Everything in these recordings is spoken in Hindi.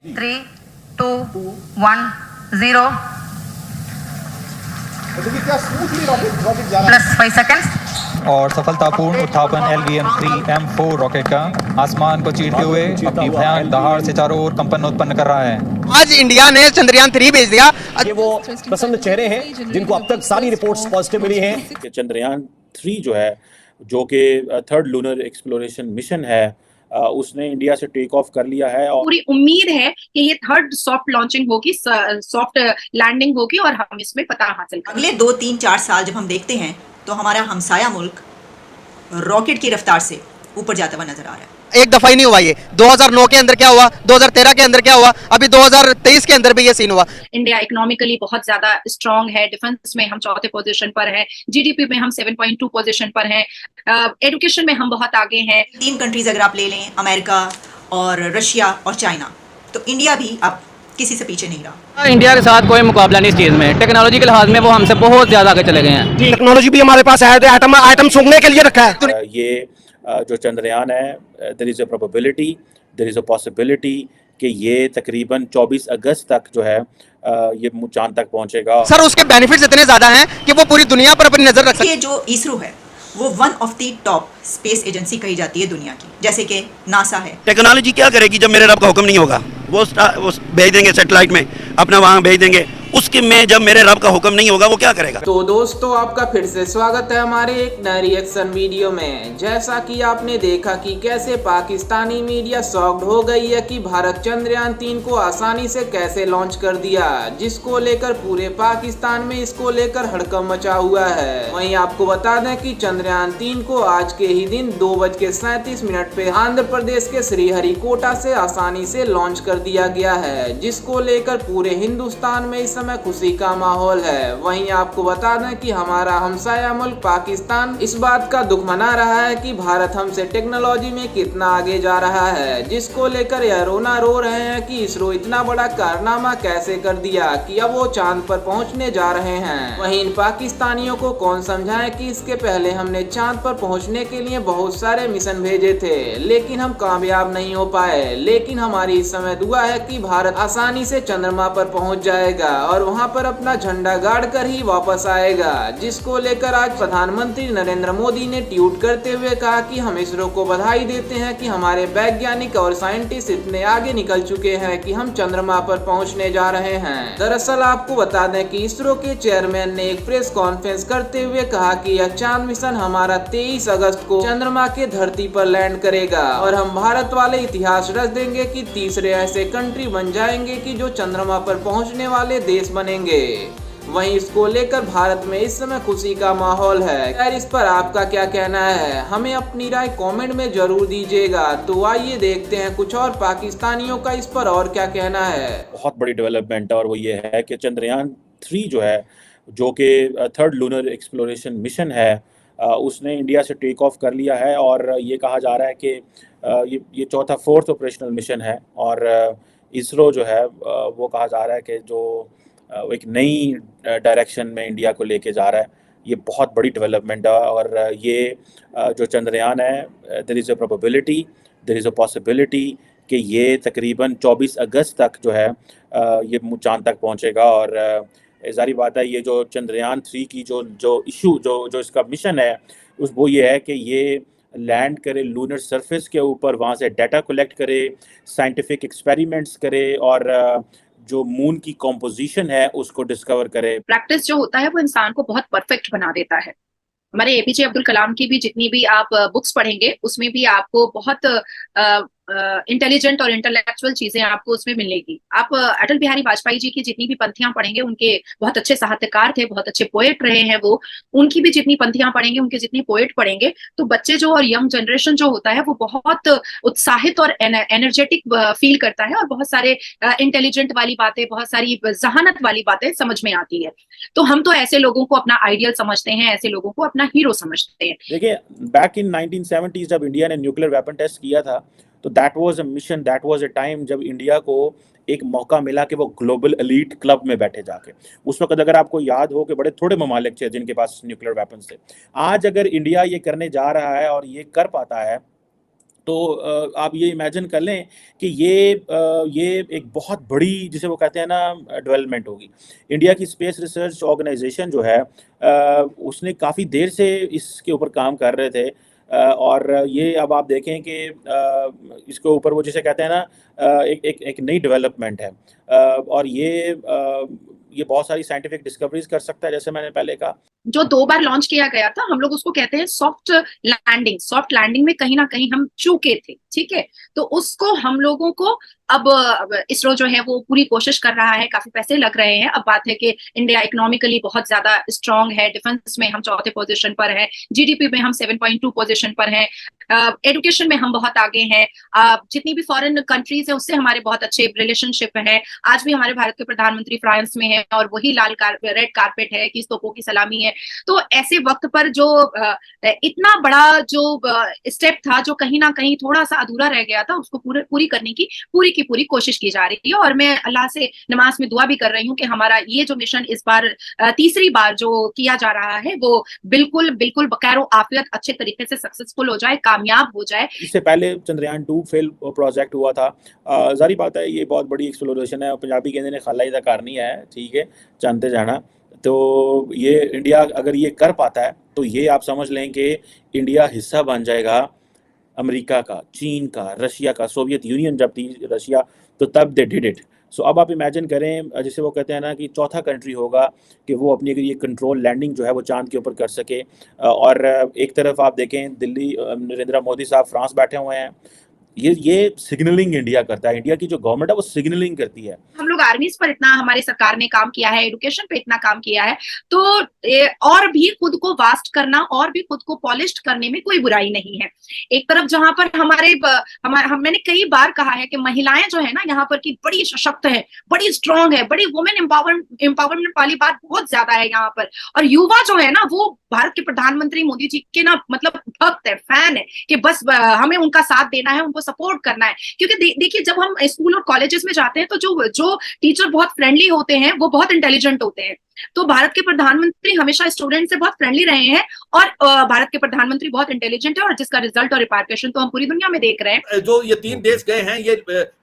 3, 2, 1, 0 प्लस 5 सेकेंड्स। और सफलतापूर्ण उत्थापन LVM-3M4 रॉकेट का आसमान को चीरते हुए अपनी भयानक दहाड़ से चारों ओर कंपन उत्पन्न कर रहा है। आज इंडिया ने चंद्रयान 3 भेज दिया। ये वो प्रसन्न चेहरे हैं जिनको अब तक सारी रिपोर्ट्स पॉजिटिव मिली हैं कि चंद्रयान 3 जो है, जो कि थर्ड लूनर एक्सप्लोरेशन मिशन है, उसने इंडिया से टेक ऑफ कर लिया है और पूरी उम्मीद है कि ये थर्ड सॉफ्ट लॉन्चिंग होगी, सॉफ्ट लैंडिंग होगी और हम इसमें पता हासिल करेंगे। अगले 2, 3, 4 साल जब हम देखते हैं तो हमारा हमसाया मुल्क रॉकेट की रफ्तार से ऊपर जाता हुआ नजर आ रहा है। एक दफा ही नहीं हुआ ये। 2009 के अंदर क्या हुआ, 2013 के अंदर क्या हुआ, अभी 2023 के अंदर भी ये सीन हुआ। इंडिया इकोनॉमिकली बहुत ज्यादा स्ट्रांग है, डिफेंस में हम चौथे पोजीशन पर हैं, जीडीपी में हम 7.2 पोजीशन पर हैं, एजुकेशन में हम बहुत आगे हैं। 3 कंट्रीज अगर आप ले लें, अमेरिका और रशिया और चाइना, तो इंडिया भी अब किसी से पीछे नहीं रहा। इंडिया के साथ कोई मुकाबला नहीं इस चीज में। टेक्नोलॉजी के लिहाज में वो हमसे बहुत ज्यादा आगे चले गए हैं। टेक्नोलॉजी भी हमारे पास है, आइटम सूंघने के लिए रखा है। ये जो चंद्रयान है, there is a probability, there is a possibility कि ये तकरीबन 24 अगस्त तक जो है ये चांद तक पहुंचेगा। सर उसके बेनिफिट्स इतने ज्यादा हैं कि वो पूरी दुनिया पर अपनी नजर रख सकते ये जो इसरो है वो one of the top space agency कही जाती है दुनिया की, जैसे कि नासा है। टेक्नोलॉजी क्या करेगी जब मेरे रब का हुक्म नहीं होगा? वो भेज देंगे सैटेलाइट में, अपना वहाँ भेज देंगे। उसके में जब मेरे रब का हुक्म नहीं होगा वो क्या करेगा? तो दोस्तों, आपका फिर से स्वागत है हमारे एक नए रिएक्शन वीडियो में। जैसा कि आपने देखा कि कैसे पाकिस्तानी मीडिया शॉक्ड हो गई है कि भारत चंद्रयान 3 को आसानी से कैसे लॉन्च कर दिया, जिसको लेकर पूरे पाकिस्तान में इसको लेकर हड़कंप मचा हुआ है। वहीं आपको बता दें कि चंद्रयान 3 को आज के ही दिन 2:37 पे आंध्र प्रदेश के श्रीहरिकोटा से आसानी से लॉन्च कर दिया गया है, जिसको लेकर पूरे हिंदुस्तान में इस समय खुशी का माहौल है। वहीं आपको बता दें कि हमारा हमसाया मुल्क पाकिस्तान इस बात का दुख मना रहा है कि भारत हमसे टेक्नोलॉजी में कितना आगे जा रहा है, जिसको लेकर यह रोना रो रहे हैं कि इसरो इतना बड़ा कारनामा कैसे कर दिया कि अब वो चांद पर पहुंचने जा रहे हैं। वहीं इन पाकिस्तानियों को कौन समझाए कि इसके पहले हमने चांद पर पहुंचने के लिए बहुत सारे मिशन भेजे थे, लेकिन हम कामयाब नहीं हो पाए। लेकिन हमारी इस समय दुआ है कि भारत आसानी से चंद्रमा पर पहुंच जाएगा और वहां पर अपना झंडा गाड़ कर ही वापस आएगा, जिसको लेकर आज प्रधानमंत्री नरेंद्र मोदी ने ट्वीट करते हुए कहा कि हम इसरो को बधाई देते हैं कि हमारे वैज्ञानिक और साइंटिस्ट इतने आगे निकल चुके हैं कि हम चंद्रमा पर पहुंचने जा रहे हैं। दरअसल आपको बता दें कि इसरो के चेयरमैन ने एक प्रेस कॉन्फ्रेंस करते हुए कहा कि यह चांद मिशन हमारा 23 अगस्त को चंद्रमा के धरती पर लैंड करेगा और हम भारत वाले इतिहास रच देंगे कि तीसरे ऐसे कंट्री बन जाएंगे कि जो चंद्रमा पर पहुंचने वाले देश बनेंगे। वहीं इसको लेकर भारत में इस समय खुशी का माहौल है। खैर, इस पर आपका क्या कहना है, हमें अपनी राय कमेंट में जरूर दीजिएगा। तो आइए देखते हैं कुछ और पाकिस्तानियों का इस पर और क्या कहना है। बहुत बड़ी डेवलपमेंट है और वो ये है कि चंद्रयान 3 जो है, जो कि थर्ड लूनर एक्सप्लोरेशन मिशन है, उसने इंडिया से टेक ऑफ कर लिया है और ये कहा जा रहा है कि ये चौथा 4th ऑपरेशनल मिशन है और इसरो जो है वो कहा जा रहा है कि जो एक नई डायरेक्शन में इंडिया को लेके जा रहा है। ये बहुत बड़ी डेवलपमेंट है और ये जो चंद्रयान है, there is a probability, there is a possibility कि ये तकरीबन 24 अगस्त तक जो है ये चांद तक पहुंचेगा। और ज़ाहिर बात है, ये जो चंद्रयान 3 की जो इशू जो इसका मिशन है वो ये है कि ये लैंड करे लूनर सरफेस के ऊपर, वहाँ से डाटा कलेक्ट करे, साइंटिफिक एक्सपेरिमेंट्स करे और जो मून की कॉम्पोजिशन है उसको डिस्कवर करे। प्रैक्टिस जो होता है वो इंसान को बहुत परफेक्ट बना देता है। हमारे एपीजे अब्दुल कलाम की भी जितनी भी आप बुक्स पढ़ेंगे उसमें भी आपको बहुत इंटेलिजेंट और इंटेलेक्चुअल चीजें आपको उसमें मिलेगी। आप अटल बिहारी वाजपेयी जी की जितनी भी पंक्तियां पढ़ेंगे, उनके बहुत अच्छे साहित्यकार थे, बहुत अच्छे पोएट रहे हैं वो, उनकी भी जितनी पंक्तियां पढ़ेंगे, उनके जितनी पोएट पढ़ेंगे, तो बच्चे जो और यंग जनरेशन जो होता है वो बहुत उत्साहित और एनर्जेटिक फील करता है और बहुत सारे इंटेलिजेंट वाली बातें, बहुत सारी जहानत वाली बातें समझ में आती है। तो हम तो ऐसे लोगों को अपना आइडियल समझते हैं, ऐसे लोगों को अपना हीरो समझते हैं। देखिए, बैक इन 1970s जब इंडिया ने न्यूक्लियर वेपन टेस्ट किया था, तो that was a mission, that was a time जब इंडिया को एक मौका मिला कि वो ग्लोबल एलीट क्लब में बैठे जाके। उस वक्त अगर आपको याद हो कि बड़े थोड़े ममालिक थे जिनके पास न्यूक्लियर वेपन्स थे। आज अगर इंडिया ये करने जा रहा है और ये कर पाता है तो आप ये इमेजिन कर लें कि ये एक बहुत बड़ी, जिसे वो कहते हैं ना, डेवलपमेंट होगी। इंडिया की स्पेस रिसर्च ऑर्गेनाइजेशन जो है उसने काफ़ी देर से इसके ऊपर काम कर रहे थे, और ये अब आप देखें कि इसके ऊपर वो जिसे कहते हैं ना एक नई डेवलपमेंट है, और ये बहुत सारी साइंटिफिक डिस्कवरीज कर सकता है, जैसे मैंने पहले कहा। जो 2 बार लॉन्च किया गया था, हम लोग उसको कहते हैं सॉफ्ट लैंडिंग। सॉफ्ट लैंडिंग में कहीं ना कहीं हम चूके थे, ठीक है। तो उसको हम लोगों को अब इसरो जो है वो पूरी कोशिश कर रहा है, काफी पैसे लग रहे हैं। अब बात है कि इंडिया इकोनॉमिकली बहुत ज्यादा स्ट्रांग है, डिफेंस में हम 4थे पोजीशन पर है, जीडीपी में हम 7.2 पोजीशन पर हैं, एजुकेशन में हम बहुत आगे हैं, जितनी भी फॉरेन कंट्रीज है उससे हमारे बहुत अच्छे रिलेशनशिप है। आज भी हमारे भारत के प्रधानमंत्री फ्रांस में है और वही रेड कारपेट है कि तोपों की सलामी है। तो ऐसे वक्त पर जो इतना बड़ा जो स्टेप था, जो कहीं ना कहीं थोड़ा सा अधूरा रह गया था, उसको पूरी करने की पूरी कोशिश की जा रही है। और मैं अल्लाह से नमाज में दुआ भी कर रही हूँ कि हमारा ये जो मिशन इस बार तीसरी बार जो किया जा रहा है वो बिल्कुल बखैर आफियत अच्छे तरीके से सक्सेसफुल हो जाए, कामयाब हो जाए। इससे पहले चंद्रयान 2 फेल प्रोजेक्ट हुआ था। जारी बात है, ये बहुत बड़ी एक्सप्लोरेशन है, पंजाबी कहते हैं खलाई दा करनी है, ठीक है, जानते जाना। तो ये इंडिया अगर ये कर पाता है तो ये आप समझ लें कि इंडिया हिस्सा बन जाएगा अमेरिका का, चीन का, रशिया का। सोवियत यूनियन जब थी रशिया, तो तब दे डिड इट। सो अब आप इमेजिन करें, जिसे वो कहते हैं ना कि चौथा कंट्री होगा कि वो अपनी ये कंट्रोल लैंडिंग जो है वो चांद के ऊपर कर सके। और एक तरफ आप देखें दिल्ली, नरेंद्र मोदी साहब फ्रांस बैठे हुए हैं। ये सिग्नलिंग इंडिया करता है, इंडिया की जो गवर्नमेंट है वो सिग्नलिंग करती है। हम लोग आर्मीज पर इतना हमारी सरकार ने काम किया है, एजुकेशन पे इतना काम किया है, तो और भी खुद को वास्ट करना और भी खुद को पॉलिश्ड करने में कोई बुराई नहीं है। एक तरफ जहां पर मैंने कई बार कहा है कि महिलाएं जो है ना यहाँ पर की बड़ी सशक्त है, बड़ी स्ट्रांग है, बड़ी वुमेन एम्पावरमेंट वाली बात बहुत ज्यादा है यहाँ पर। और युवा जो है ना वो भारत के प्रधानमंत्री मोदी जी के ना मतलब भक्त है, फैन है, कि बस हमें उनका साथ देना है, उनको सपोर्ट करना है। क्योंकि देखिए जब हम स्कूल और कॉलेजेस में जाते हैं तो जो टीचर बहुत फ्रेंडली होते हैं वो बहुत इंटेलिजेंट होते हैं। तो भारत के प्रधानमंत्री हमेशा स्टूडेंट से बहुत फ्रेंडली रहे हैं, और भारत के प्रधानमंत्री बहुत इंटेलिजेंट है, और जिसका रिजल्ट और रिपार्केशन तो हम पूरी दुनिया में देख रहे हैं। जो ये 3 देश गए हैं, ये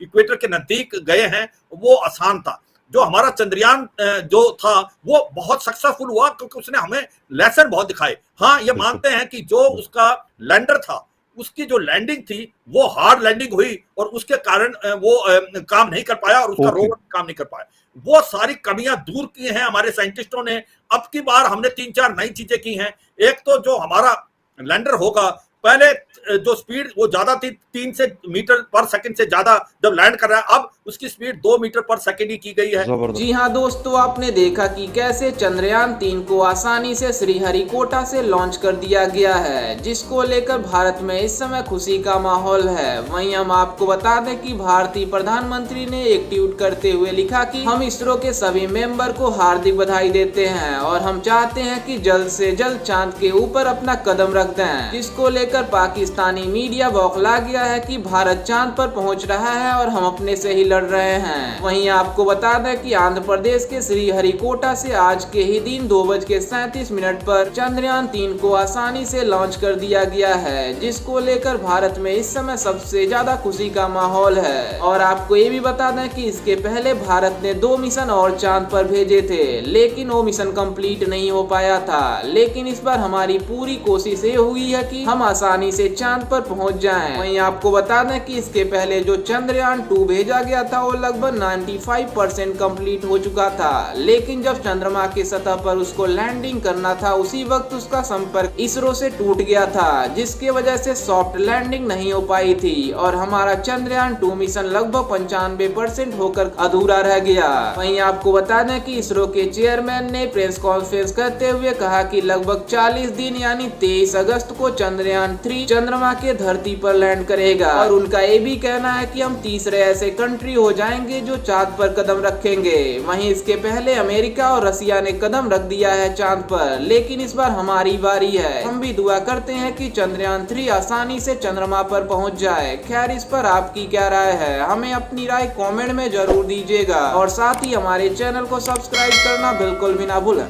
इक्वेटर के नजदीक गए हैं, वो आसान था। जो हमारा चंद्रयान जो था वो बहुत सक्सेसफुल हुआ क्योंकि उसने हमें लेसन बहुत दिखाए। हाँ, ये मानते हैं कि जो उसका लैंडर था, उसकी जो लैंडिंग थी वो हार्ड लैंडिंग हुई और उसके कारण वो काम नहीं कर पाया और उसका रोवर काम नहीं कर पाया। वो सारी कमियां दूर की हैं हमारे साइंटिस्टों ने। अब की बार हमने 3-4 नई चीजें की हैं। एक तो जो हमारा लैंडर होगा, पहले जो स्पीड वो ज्यादा थी, 3 मीटर पर सेकंड से ज्यादा जब लैंड कर रहा है, अब उसकी स्पीड 2 मीटर पर सेकंड ही की गई है। जी हाँ दोस्तों, आपने देखा कि कैसे चंद्रयान 3 को आसानी से श्रीहरिकोटा से लॉन्च कर दिया गया है, जिसको लेकर भारत में इस समय खुशी का माहौल है। वहीं हम आपको बता दें कि भारतीय प्रधानमंत्री ने एक ट्वीट करते हुए लिखा कि हम इसरो के सभी मेंबर को हार्दिक बधाई देते हैं और हम चाहते हैं कि जल्द से जल्द चांद के ऊपर अपना कदम रख दें। जिसको लेकर पाकिस्तानी मीडिया बौखला गया है कि भारत चांद पर पहुंच रहा है और हम अपने से ही लड़ रहे हैं। वहीं आपको बता दें कि आंध्र प्रदेश के श्रीहरिकोटा से आज के ही दिन 2:37 पर चंद्रयान 3 को आसानी से लॉन्च कर दिया गया है, जिसको लेकर भारत में इस समय सबसे ज्यादा खुशी का माहौल है। और आपको ये भी बता दें कि इसके पहले भारत ने 2 मिशन और चांद पर भेजे थे, लेकिन वो मिशन कंप्लीट नहीं हो पाया था। लेकिन इस बार हमारी पूरी कोशिश ये हुई है कि हम आसानी से चांद पर पहुंच जाएं। वहीं आपको बता दें कि इसके पहले जो चंद्रयान 2 भेजा गया था वो लगभग 95% कंप्लीट हो चुका था, लेकिन जब चंद्रमा की सतह पर उसको लैंडिंग करना था उसी वक्त उसका संपर्क इसरो से टूट गया था, जिसकी वजह से सॉफ्ट लैंडिंग नहीं हो पाई थी और हमारा चंद्रयान 2 मिशन लगभग 95% होकर अधूरा रह गया। वहीं आपको बता दें कि इसरो के चेयरमैन ने प्रेस कॉन्फ्रेंस करते हुए कहा कि लगभग 40 दिन यानी 23 अगस्त को चंद्रयान 3 चंद्रमा के धरती पर लैंड करेगा। और उनका ये भी कहना है कि हम तीसरे ऐसे कंट्री हो जाएंगे जो चांद पर कदम रखेंगे। वहीं इसके पहले अमेरिका और रसिया ने कदम रख दिया है चांद पर, लेकिन इस बार हमारी बारी है। हम भी दुआ करते हैं कि चंद्रयान 3 आसानी से चंद्रमा पर पहुंच जाए। खैर, इस पर आपकी क्या राय है, हमें अपनी राय कमेंट में जरूर दीजिएगा और साथ ही हमारे चैनल को सब्सक्राइब करना बिल्कुल भी ना भूलें।